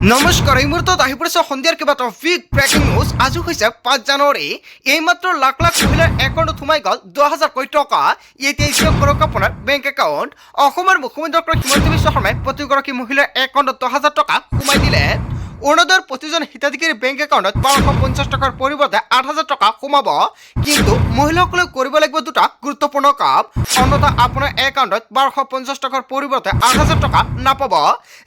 নমস্কাৰ এই মুহূৰ্তত আহি পৰিছে সন্ধিয়াৰ কেইবাটাও বিগ ব্ৰেকিং নিউজ। আজি হৈছে 5 জানুৱাৰী। এইমাত্ৰ লাখ লাখ মহিলাৰ একাউণ্টত সোমাই গ'ল 10,000 কোটি টকা। এতিয়া যোগ কৰক আপোনাৰ বেংক একাউণ্ট। অসমৰ মুখ্যমন্ত্ৰী ডক্টৰ হিমন্ত বিশ্ব শৰ্মাই প্ৰতিগৰাকী মহিলাৰ একাউণ্টত 10,000 টকা সোমাই দিলে। অৰুণোদয়ৰ প্ৰতিজন হিতাধিকাৰীৰ বেংক একাউণ্টত 1250 টকাৰ পৰিৱৰ্তে 8,000 টকা সোমাব। কিন্তু মহিলাসকলে কৰিব লাগিব দুটা গুৰুত্বপূৰ্ণ কাম, অন্যথা আপোনাৰ একাউণ্টত 1250 টকাৰ পৰিৱৰ্তে 8,000 টকা নাপাব।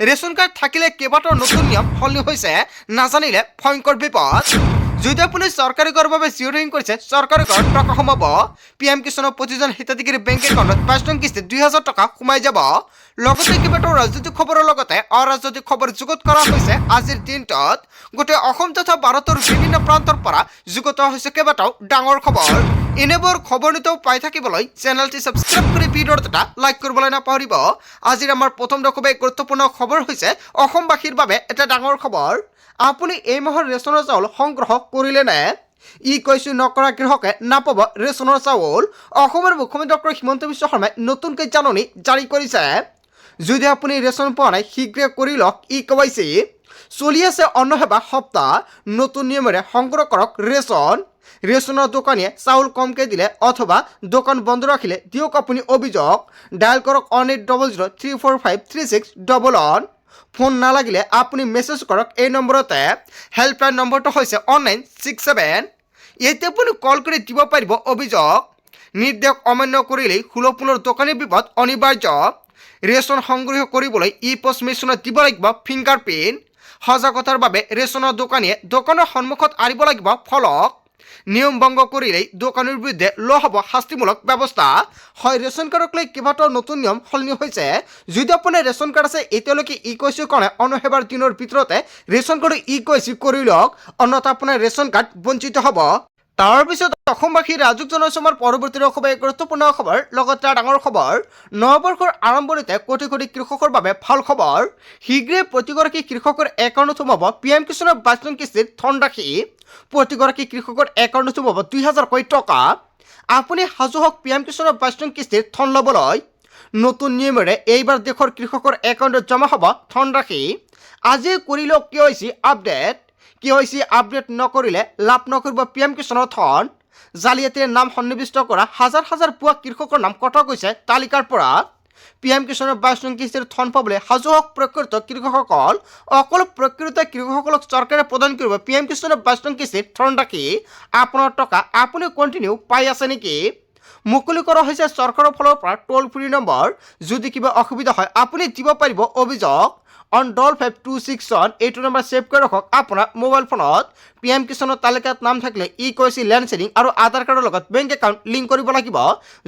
ৰেচন কাৰ্ড থাকিলে কেইবাটাও নতুন নিয়ম সলনি হৈছে, নাজানিলে ভয়ংকৰ বিপদ। যদি আপুনি চৰকাৰী কৰৰ বাবে জিঅ'ৰিং কৰিছে, চৰকাৰী কৰৰ টকা সোমাব। PM কিষাণৰ প্ৰতিজন হিতাধিকাৰী বেংক একাউণ্টত 5 নং কিস্তিত 2,000 টকা সোমাই যাব। লগতে কেইবাটাও ৰাজনৈতিক খবৰৰ লগতে অৰাজনৈতিক খবৰ যুগুত কৰা হৈছে আজিৰ দিনটোত। গোটেই অসম তথা ভাৰতৰ বিভিন্ন প্ৰান্তৰ পৰা যুগুত হৈছে কেইবাটাও ডাঙৰ খবৰ। এনেবোৰ খবৰ নিতৌ পাই থাকিবলৈ চেনেলটি ছাবস্ক্ৰাইব কৰি ভিডিঅ'টো এটা লাইক কৰিবলৈ নাপাহৰিব। আজিৰ আমাৰ প্ৰথম খুবেই গুৰুত্বপূৰ্ণ খবৰ হৈছে অসমবাসীৰ বাবে এটা ডাঙৰ খবৰ। আপুনি এই মাহৰ ৰেচনৰ চাউল সংগ্ৰহ কৰিলে নে? ই কৈছো নকৰা কৃষকে নাপাব ৰেচনৰ চাউল। অসমৰ মুখ্যমন্ত্ৰী ডক্টৰ হিমন্ত বিশ্ব শৰ্মাই নতুনকৈ জাননী জাৰি কৰিছে। যদি আপুনি ৰেচন পোৱা নাই শীঘ্ৰে কৰি লওক ই KYC। চলি আছে অন্ন সেৱা সপ্তাহ, নতুন নিয়মেৰে সংগ্ৰহ কৰক ৰেচন। ৰেচনৰ দোকানীয়ে চাউল কমকৈ দিলে অথবা দোকান বন্ধ ৰাখিলে দিয়ক আপুনি অভিযোগ। ডায়েল কৰক 180034536111। ফোন নালাগিলে আপুনি মেছেজ কৰক এই নম্বৰতে। হেল্পলাইন নম্বৰটো হৈছে 1967। ইয়াতে আপুনি কল কৰি দিব পাৰিব অভিযোগ। নিৰ্দেশ অমান্য কৰিলেই সুলভ দোকানী বিপদ অনিবাৰ্য। ৰেচন সংগ্ৰহ কৰিবলৈ পোষ্ট মেচিনত দিব লাগিব ফিংগাৰপ্ৰিণ্ট। সজাগতাৰ বাবে ৰেচনৰ দোকানীয়ে দোকানৰ সন্মুখত আনিব লাগিব ফলক। নিয়ম ভংগ কৰিলেই দোকানীৰ বিৰুদ্ধে লোৱা হ'ব শাস্তিমূলক ব্যৱস্থা। হয়, ৰেচন কাৰ্ডক লৈ কেইবাটাও নতুন নিয়ম সলনি হৈছে। যদি আপোনাৰ ৰেচন কাৰ্ড আছে এতিয়ালৈকে KYC কৰা নাই, অন্ন সেৱাৰ দিনৰ ভিতৰতে ৰেচন কাৰ্ড KYC কৰি লওক, অন্যথা আপোনাৰ ৰেচন কাৰ্ড বঞ্চিত হ'ব। তাৰপিছত অসমবাসী ৰাজুক জনাইছো আমাৰ পৰৱৰ্তী খুবেই গুৰুত্বপূৰ্ণ খবৰ, লগতে ডাঙৰ খবৰ। নৱবৰ্ষৰ আৰম্ভণিতে কোটি কোটি কৃষকৰ বাবে ভাল খবৰ। শীঘ্ৰে প্ৰতিগৰাকী কৃষকৰ একাউণ্টত সোমাব PM কিষাণৰ 22 নং কিস্তিৰ ধনৰাশি। প্ৰতিগৰাকী কৃষকৰ একাউণ্টত সোমাব 2,000 কোটি টকা। আপুনি সাজু হওক PM কিষাণৰ 22 নং কিস্তিৰ ধন ল'বলৈ। নতুন নিয়মেৰে এইবাৰ দেশৰ কৃষকৰ একাউণ্টত জমা হ'ব ধনৰাশি। আজি কৰি লওক KYC আপডেট। KYC আপডেট নকৰিলে লাভ নকৰিব PM কিষাণৰ ধন। জালিয়াতিৰ নাম সন্নিৱিষ্ট কৰা হাজাৰ হাজাৰ পুৱা কৃষকৰ নাম কটা গৈছে তালিকাৰ পৰা। PM কিষাণৰ 22 নং কিস্তিৰ ধন পাবলৈ সাজু হওক প্ৰকৃত কৃষকসকল। অকল প্ৰকৃত কৃষকসকলক চৰকাৰে প্ৰদান কৰিব PM কিষাণৰ 22 নং কিস্তিৰ ধনৰাশি। আপোনাৰ টকা আপুনি কণ্টিনিউ পাই আছে নেকি? মুকলি কৰা হৈছে চৰকাৰৰ ফালৰ পৰা টোল ফ্ৰী নম্বৰ। যদি কিবা অসুবিধা হয় আপুনি দিব পাৰিব অভিযোগ। অন 5526 এইটো নম্বৰ ছেভ কৰি ৰাখক আপোনাৰ মোবাইল ফোনত। PM কিষাণৰ তালিকাত নাম থাকিলে KYC লেণ্ড ছেডিং আৰু আধাৰ কাৰ্ডৰ লগত বেংক একাউণ্ট লিংক কৰিব লাগিব।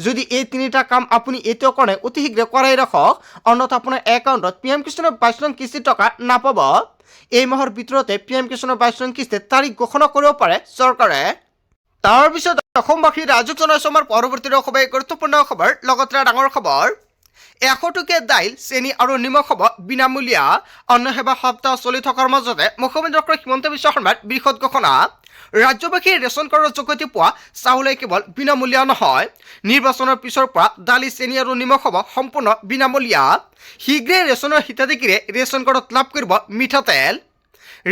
যদি এই তিনিটা কাম আপুনি এতিয়াও কৰা নাই অতি শীঘ্ৰে কৰাই ৰাখক, অন্যথা আপোনাৰ একাউণ্টত PM কিষাণৰ 22 নং কিস্তিৰ টকা নাপাব। এই মাহৰ ভিতৰতে PM কিষাণৰ 22 নং কিস্তিৰ তাৰিখ ঘোষণা কৰিব পাৰে চৰকাৰে। তাৰপিছত অসমবাসী ৰাজুক জনাইছো আমাৰ পৰৱৰ্তী খুবেই গুৰুত্বপূৰ্ণ খবৰ, লগতে ডাঙৰ খবৰ। 100 টকীয়া দাইল, চেনি আৰু নিমখ হ'ব বিনামূলীয়া। অন্ন সেৱা সপ্তাহ চলি থকাৰ মাজতে মুখ্যমন্ত্ৰী ডক্টৰ হিমন্ত বিশ্ব শৰ্মাৰ বৃহৎ ঘোষণা। ৰাজ্যবাসীয়ে ৰেচন কাৰ্ডৰ যোগেদি পোৱা চাউলে কেৱল বিনামূলীয়া নহয়, নিৰ্বাচনৰ পিছৰ পৰা দালি, চেনি আৰু নিমখ হ'ব সম্পূৰ্ণ বিনামূলীয়া। শীঘ্ৰে ৰেচনৰ হিতাধিকাৰীয়ে ৰেচন কাৰ্ডত লাভ কৰিব মিঠাতেল।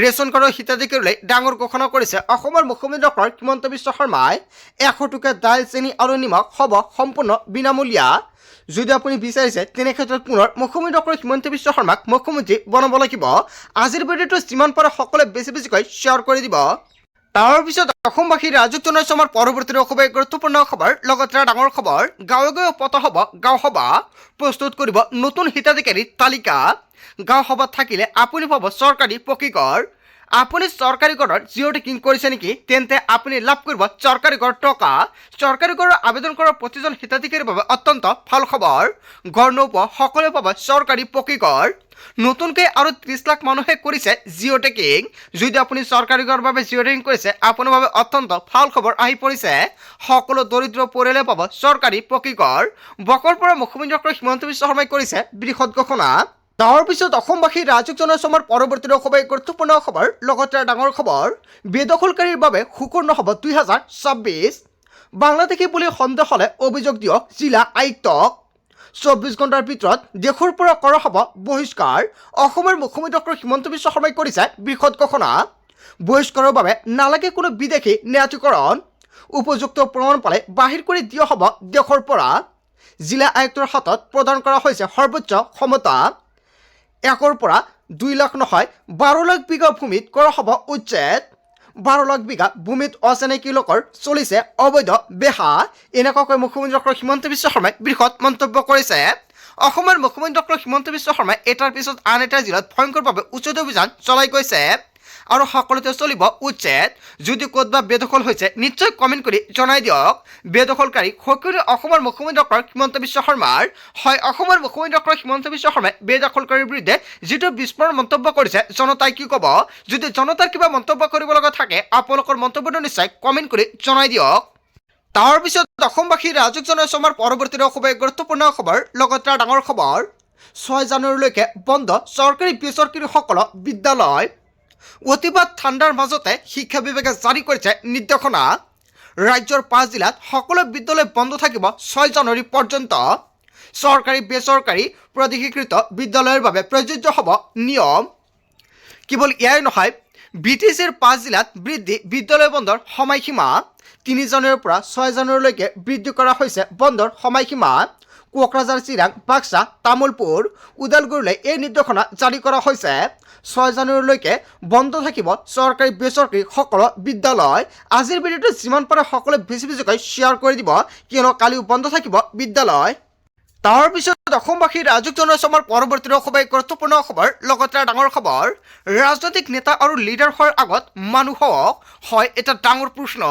ৰেচন কাৰ্ডৰ হিতাধিকাৰীলৈ ডাঙৰ ঘোষণা কৰিছে অসমৰ মুখ্যমন্ত্ৰী ডক্টৰ হিমন্ত বিশ্ব শৰ্মাই। 100 টকীয়া দাইল, চেনি আৰু নিমখ হ'ব সম্পূৰ্ণ বিনামূলীয়া। যদি আপুনি বিচাৰিছে তেনে ক্ষেত্ৰত পুনৰ মুখ্যমন্ত্ৰী ডক্টৰ হিমন্ত বিশ্ব শৰ্মাক মুখ্যমন্ত্ৰী বনাব লাগিব। আজিৰ ভিডিঅ'টো যিমান পাৰে সকলোৱে বেছিকৈ শ্বেয়াৰ কৰি দিব। তাৰপিছত অসমবাসী ৰাজুক জনাইছো আমাৰ পৰৱৰ্তী খুবেই গুৰুত্বপূৰ্ণ খবৰ, লগতে ডাঙৰ খবৰ। গাঁৱে গাঁৱে পতা হ'ব গাঁও সভা। প্ৰস্তুত কৰিব নতুন হিতাধিকাৰীৰ তালিকা। গাঁও সভাত থাকিলে আপুনি পাব চৰকাৰী পকীঘৰ। আপুনি চৰকাৰী ঘৰৰ জিঅ'টেকিং কৰিছে নেকি? তেন্তে আপুনি লাভ কৰিব চৰকাৰী ঘৰ টকা। চৰকাৰী ঘৰৰ আবেদন কৰা প্ৰতিজন হিতাধিকাৰীৰ বাবে অত্যন্ত ভাল খবৰ। ঘৰ নোপোৱা সকলোৱে পাব চৰকাৰী পকীঘৰ। নতুনকৈ আৰু 30 লাখ মানুহে কৰিছে জিঅ'টেকিং। যদি আপুনি চৰকাৰী ঘৰৰ বাবে জিঅ'টেকিং কৰিছে আপোনাৰ বাবে অত্যন্ত ভাল খবৰ আহি পৰিছে। সকলো দৰিদ্ৰ পৰিয়ালে পাব চৰকাৰী পকীঘৰ। বকৰ পৰা মুখ্যমন্ত্ৰী ডক্টৰ হিমন্ত বিশ্ব শৰ্মাই কৰিছে বৃহৎ ঘোষণা। তাৰপিছত অসমবাসী ৰাজুক জনাইছো আমাৰ পৰৱৰ্তী খুবেই গুৰুত্বপূৰ্ণ খবৰ, লগতে ডাঙৰ খবৰ। বেদখলকাৰীৰ বাবে শুকুৰ নহ'ব 2026। বাংলাদেশী বুলি সন্দেহ হ'লে অভিযোগ দিয়ক জিলা আয়ুক্তক। 24 ঘণ্টাৰ ভিতৰত দেশৰ পৰা কৰা হ'ব বহিষ্কাৰ অসমৰ মুখ্যমন্ত্ৰী ডক্টৰ হিমন্ত বিশ্ব শৰ্মাই কৰিছে বৃহৎ ঘোষণা বহিষ্কাৰৰ বাবে নালাগে কোনো বিদেশী ন্যায়াধিকৰণ উপযুক্ত প্ৰমাণ পালে বাহিৰ কৰি দিয়া হ'ব দেশৰ পৰা জিলা আয়ুক্তৰ হাতত প্ৰদান কৰা হৈছে সৰ্বোচ্চ ক্ষমতা 1ৰ পৰা 2 লাখ নহয় 12 লাখ বিঘা ভূমিত কৰা হ'ব উচ্ছেদ 12 লাখ বিঘা ভূমিত অচিনাকি লোকৰ চলিছে অবৈধ বেহা এনেকুৱাকৈ মুখ্যমন্ত্ৰী ডক্টৰ হিমন্ত বিশ্ব শৰ্মাই বৃহৎ মন্তব্য কৰিছে অসমৰ মুখ্যমন্ত্ৰী ডক্টৰ হিমন্ত বিশ্ব শৰ্মাই এটাৰ পিছত আন এটা জিলাত ভয়ংকৰভাৱে উচ্ছেদ অভিযান চলাই গৈছে আৰু সকলোতে চলিব উচ্ছেদ যদি ক'তবা বেদখল হৈছে নিশ্চয় কমেণ্ট কৰি জনাই দিয়ক বেদখলকাৰী সকলোৱে অসমৰ মুখ্যমন্ত্ৰী ডক্টৰ হিমন্ত বিশ্ব শৰ্মাৰ হয় অসমৰ মুখ্যমন্ত্ৰী ডক্টৰ হিমন্ত বিশ্ব শৰ্মাই বেদখলকাৰীৰ বিৰুদ্ধে যিটো বিস্ফোৰণ মন্তব্য কৰিছে জনতাই কি ক'ব যদি জনতাৰ কিবা মন্তব্য কৰিব লগা থাকে আপোনালোকৰ মন্তব্যটো নিশ্চয় কমেণ্ট কৰি জনাই দিয়ক তাৰ পিছত অসমবাসী ৰাজক জনাইছে আমাৰ পৰৱৰ্তী খুবেই গুৰুত্বপূৰ্ণ খবৰ লগতে ডাঙৰ খবৰ 6 জানুৱাৰীলৈকে বন্ধ চৰকাৰী বেচৰকাৰীসকলৰ বিদ্যালয় অতিপাত ঠাণ্ডাৰ মাজতে শিক্ষা বিভাগে জাৰি কৰিছে নিৰ্দেশনা ৰাজ্যৰ 5 জিলাত সকলো বিদ্যালয় বন্ধ থাকিব 6 জানুৱাৰী পৰ্যন্ত চৰকাৰী বেচৰকাৰী প্ৰাধিকৃত বিদ্যালয়ৰ বাবে প্ৰযোজ্য হ'ব নিয়ম কেৱল ইয়াই নহয় বিটিচিৰ 5 জিলাত বৃদ্ধি বিদ্যালয় বন্ধৰ সময়সীমা 3 জানুৱাৰীৰ পৰা 6 জানুৱাৰীলৈকে বৃদ্ধি কৰা হৈছে বন্ধৰ সময়সীমা কোকৰাঝাৰ চিৰাং বাক্সা তামুলপুৰ উদালগুৰিলৈ এই নিৰ্দেশনা জাৰি কৰা হৈছে 6 জানুৱাৰীলৈকে বন্ধ থাকিব চৰকাৰী বেচৰকাৰী সকলো বিদ্যালয় আজিৰ ভিডিঅ'টো যিমান পাৰে সকলোৱে বেছিকৈ শ্বেয়াৰ কৰি দিব কিয়নো কালিও বন্ধ থাকিব বিদ্যালয় তাৰ পিছত অসমবাসীৰ ৰাজক জনাইছে আমাৰ পৰৱৰ্তী খুবেই গুৰুত্বপূৰ্ণ খবৰ লগতে ডাঙৰ খবৰ ৰাজনৈতিক নেতা আৰু লিডাৰ হোৱাৰ আগত মানুহক হয় এটা ডাঙৰ প্ৰশ্ন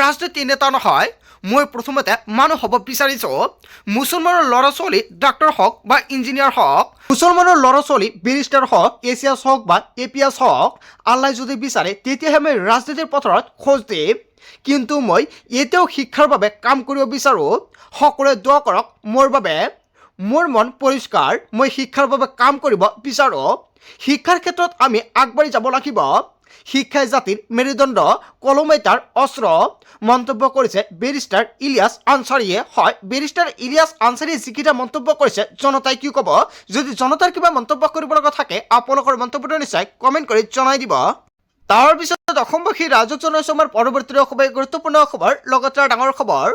ৰাজনৈতিক নেতা নহয় মই প্ৰথমতে মানুহ হ'ব বিচাৰিছোঁ মুছলমানৰ ল'ৰা ছোৱালী ডাক্তৰ হওক বা ইঞ্জিনিয়াৰ হওক মুছলমানৰ ল'ৰা ছোৱালী বেৰিষ্টাৰ হওক এছিয়াছ হওক বা এপিএছ হওক আল্লাই যদি বিচাৰে তেতিয়াহে মই ৰাজনীতিৰ পথাৰত খোজ দিম কিন্তু মই এতিয়াও শিক্ষাৰ বাবে কাম কৰিব বিচাৰোঁ সকলোৱে দোৱা কৰক মোৰ বাবে মোৰ মন পৰিষ্কাৰ মই শিক্ষাৰ বাবে কাম কৰিব বিচাৰোঁ শিক্ষাৰ ক্ষেত্ৰত আমি আগবাঢ়ি যাব লাগিব শিক্ষাই জাতিৰ মেৰুদণ্ড কলমে তাৰ অস্ত্ৰ মন্তব্য কৰিছে বেৰিষ্টাৰ ইলিয়াছ আনচাৰীয়ে হয় বেৰিষ্টাৰ ইলিয়াছ আনচাৰীয়ে যিকেইটা মন্তব্য কৰিছে জনতাই কি ক'ব যদি জনতাৰ কিবা মন্তব্য কৰিব লগা থাকে আপোনালোকৰ মন্তব্যটো নিশ্চয় কমেণ্ট কৰি জনাই দিব তাৰ পিছত অসমবাসী ৰাজক জনাইছে আমাৰ পৰৱৰ্তী খুবেই গুৰুত্বপূৰ্ণ খবৰ লগতে ডাঙৰ খবৰ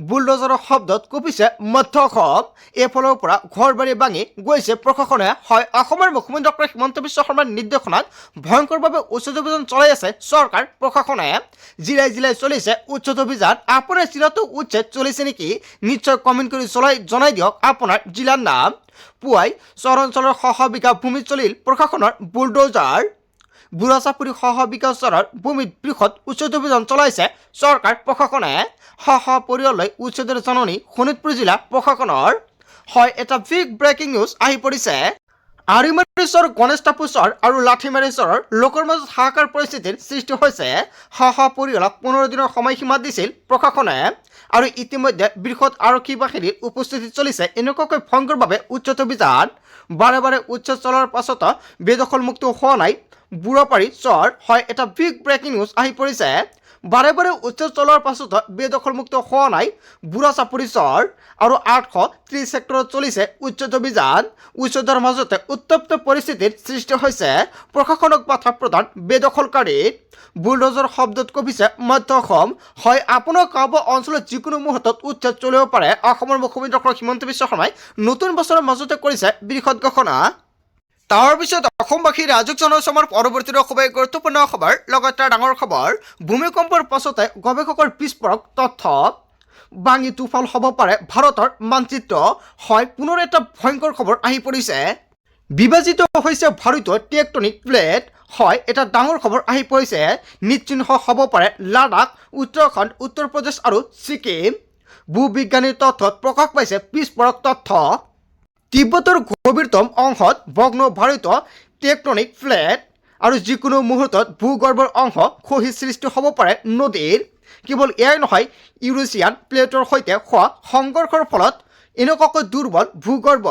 বুলডোজাৰৰ শব্দত কঁপিছে মধ্য অসম এইফালৰ পৰা ঘৰ বাৰী ভাঙি গৈছে প্ৰশাসনে হয় অসমৰ মুখ্যমন্ত্ৰী ডক্টৰ হিমন্ত বিশ্ব শৰ্মাৰ নিৰ্দেশনাত ভয়ংকৰভাৱে উচ্ছেদ অভিযান চলাই আছে চৰকাৰ প্ৰশাসনে জিলাই জিলাই চলিছে উচ্ছেদ অভিযান আপোনাৰ জিলাতো উচ্ছেদ চলিছে নেকি নিশ্চয় কমেণ্ট কৰি জনাই দিয়ক আপোনাৰ জিলাৰ নাম পুৱাই চৰাঞ্চলৰ বিঘা ভূমিত চলিল প্ৰশাসনৰ বুলডোজাৰ বুঢ়াচাপুৰী বিকাশৰ ভূমিত বৃহৎ উচ্ছেদ অভিযান চলাইছে চৰকাৰ প্ৰশাসনে পৰিয়াললৈ উচ্ছেদৰ জাননী শোণিতপুৰ জিলা প্ৰশাসনৰ হয় এটা বিগ ব্ৰেকিং নিউজ আহি পৰিছে আৰিমাৰীশ্বৰ গণেশ টাপুশ্বৰ আৰু লাঠিমাৰীশ্বৰৰ লোকৰ মাজত হাহাকাৰ পৰিস্থিতিৰ সৃষ্টি হৈছে পৰিয়ালক 15 দিনৰ সময়সীমা দিছিল প্ৰশাসনে আৰু ইতিমধ্যে বৃহৎ আৰক্ষী বাহিনীৰ উপস্থিতি চলিছে এনেকুৱাকৈ ভয়ংকৰভাৱে উচ্ছেদ অভিযান বাৰে বাৰে উচ্ছেদ চলাৰ পাছতো বেদখলমুক্ত হোৱা নাই বুঢ়াপাৰী চৰ হয় এটা বিগ ব্ৰেকিং নিউজ আহি পৰিছে বাৰে বাৰে উচ্ছেদ চলোৱাৰ পাছতো বেদখলমুক্ত হোৱা নাই বুঢ়াচাপুৰী চৰ আৰু 830 হেক্টৰত চলিছে উচ্ছেদ অভিযান উচ্ছেদৰ মাজতে উত্তপ্ত পৰিস্থিতিৰ সৃষ্টি হৈছে প্ৰশাসনক বাধা প্ৰদান বেদখলকাৰী বুলডোজাৰ শব্দত কঁপিছে মধ্য অসম হয় আপোনাৰ গাঁও অঞ্চলত যিকোনো মুহূৰ্তত উচ্ছেদ চলিব পাৰে অসমৰ মুখ্যমন্ত্ৰী ডক্টৰ হিমন্ত বিশ্ব শৰ্মাই নতুন বছৰৰ মাজতে কৰিছে বৃহৎ ঘোষণা তাৰ পিছত অসমবাসী ৰাজক জনাইছে আমাৰ পৰৱৰ্তী খুবেই গুৰুত্বপূৰ্ণ খবৰ লগতে ডাঙৰ খবৰ ভূমিকম্পৰ পাছতে গৱেষকৰ বিস্ফোৰক তথ্য ভাঙি তুফান হ'ব পাৰে ভাৰতৰ মানচিত্ৰ হয় পুনৰ এটা ভয়ংকৰ খবৰ আহি পৰিছে বিভাজিত হৈছে ভাৰতীয় টেকটনিক প্লেট হয় এটা ডাঙৰ খবৰ আহি পৰিছে নিশ্চিহ্ন হ'ব পাৰে লাডাখ উত্তৰাখণ্ড উত্তৰ প্ৰদেশ আৰু ছিকিম ভূবিজ্ঞানীৰ তথ্যত প্ৰকাশ পাইছে বিস্ফোৰক তথ্য তিব্বতৰ গভীৰতম অংশত ভগ্ন ভাৰতীয় টেকটনিক প্লেট আৰু যিকোনো মুহূৰ্তত ভূগৰ্ভৰ অংশ খহি সৃষ্টি হ'ব পাৰে নদীৰ কেৱল এয়াই নহয় ইউৰেছিয়ান প্লেটৰ সৈতে হোৱা সংঘৰ্ষৰ ফলত এনেকুৱাকৈ দুৰ্বল ভূগৰ্ভ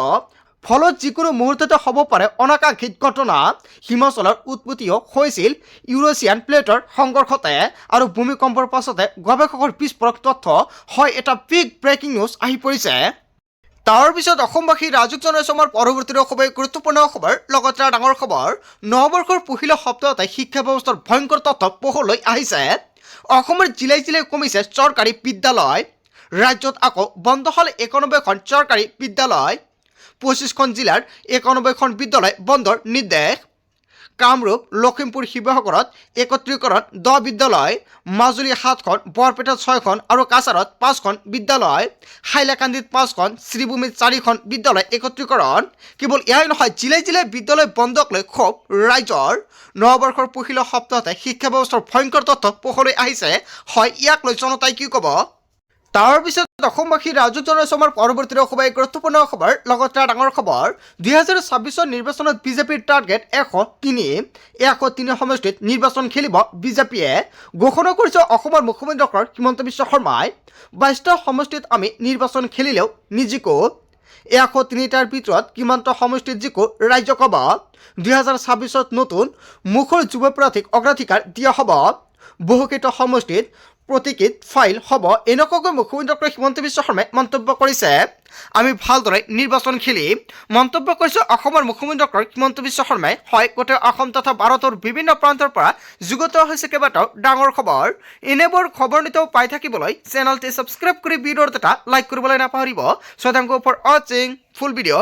ফলত যিকোনো মুহূৰ্ততে হ'ব পাৰে অনাকাংক্ষিত ঘটনা হিমাচলৰ উৎপত্তিও হৈছিল ইউৰেছিয়ান প্লেটৰ সংঘৰ্ষতে আৰু ভূমিকম্পৰ পাছতে গৱেষকৰ বিস্ফোৰক তথ্য হয় এটা বিগ ব্ৰেকিং নিউজ আহি পৰিছে তাৰ পিছত অসমবাসী ৰাজুক জনাইছোঁ আমাৰ পৰৱৰ্তী খুবেই গুৰুত্বপূৰ্ণ খবৰ লগতে ডাঙৰ খবৰ নৱবৰ্ষৰ পহিলা সপ্তাহতে শিক্ষা ব্যৱস্থাৰ ভয়ংকৰ তথ্য পোহৰলৈ আহিছে অসমৰ জিলাই জিলাই কমিছে চৰকাৰী বিদ্যালয় ৰাজ্যত আকৌ বন্ধ হ'ল 91খন চৰকাৰী বিদ্যালয় 25খন জিলাৰ 91খন বিদ্যালয় বন্ধৰ নিৰ্দেশ কামৰূপ লখিমপুৰ শিৱসাগৰত একত্ৰীকৰণ 10 বিদ্যালয় মাজুলী 7খন বৰপেটাত 6খন আৰু কাছাৰত 5খন বিদ্যালয় হাইলাকান্দিত 5খন শ্ৰীভূমিত 4খন বিদ্যালয় একত্ৰীকৰণ কেৱল এয়াই নহয় জিলাই জিলাই বিদ্যালয় বন্ধক লৈ ক্ষোভ ৰাইজৰ নৱবৰ্ষৰ পহিলা সপ্তাহতে শিক্ষা ব্যৱস্থাৰ ভয়ংকৰ তথ্য পোহৰলৈ আহিছে হয় ইয়াক লৈ জনতাই কি ক'ব তাৰ পিছত অসমবাসী ৰাজুক জনাইছোঁ আমাৰ পৰৱৰ্তী খুবেই গুৰুত্বপূৰ্ণ খবৰ লগতে ডাঙৰ খবৰ 2026 নিৰ্বাচনত বিজেপিৰ টাৰ্গেট 103 সমষ্টিত নিৰ্বাচন খেলিব বিজেপিয়ে ঘোষণা কৰিছে অসমৰ মুখ্যমন্ত্ৰী ডক্টৰ হিমন্ত বিশ্ব শৰ্মাই 22টা সমষ্টিত আমি নিৰ্বাচন খেলিলেও নিজিকো 103টাৰ ভিতৰত কিমানটা সমষ্টিত জিকো ৰাজ্য ক'ব 2026 নতুন মুখৰ যুৱ প্ৰাৰ্থীক অগ্ৰাধিকাৰ দিয়া হ'ব বহুকেইটা সমষ্টিত প্ৰতীকিত ফাইল হ'ব এনেকুৱাকৈ মুখ্যমন্ত্ৰী ডক্টৰ হিমন্ত বিশ্ব শৰ্মাই মন্তব্য কৰিছে আমি ভালদৰে নিৰ্বাচন খেলিম মন্তব্য কৰিছে অসমৰ মুখ্যমন্ত্ৰী ডক্টৰ হিমন্ত বিশ্ব শৰ্মাই হয় গোটেই অসম তথা ভাৰতৰ বিভিন্ন প্ৰান্তৰ পৰা যুগুত হৈছে কেইবাটাও ডাঙৰ খবৰ এনেবোৰ খবৰ নিতৌ পাই থাকিবলৈ চেনেলটি ছাবস্ক্ৰাইব কৰি ভিডিঅ'ৰ এটা লাইক কৰিবলৈ নাপাহৰিব so thank you for watching full video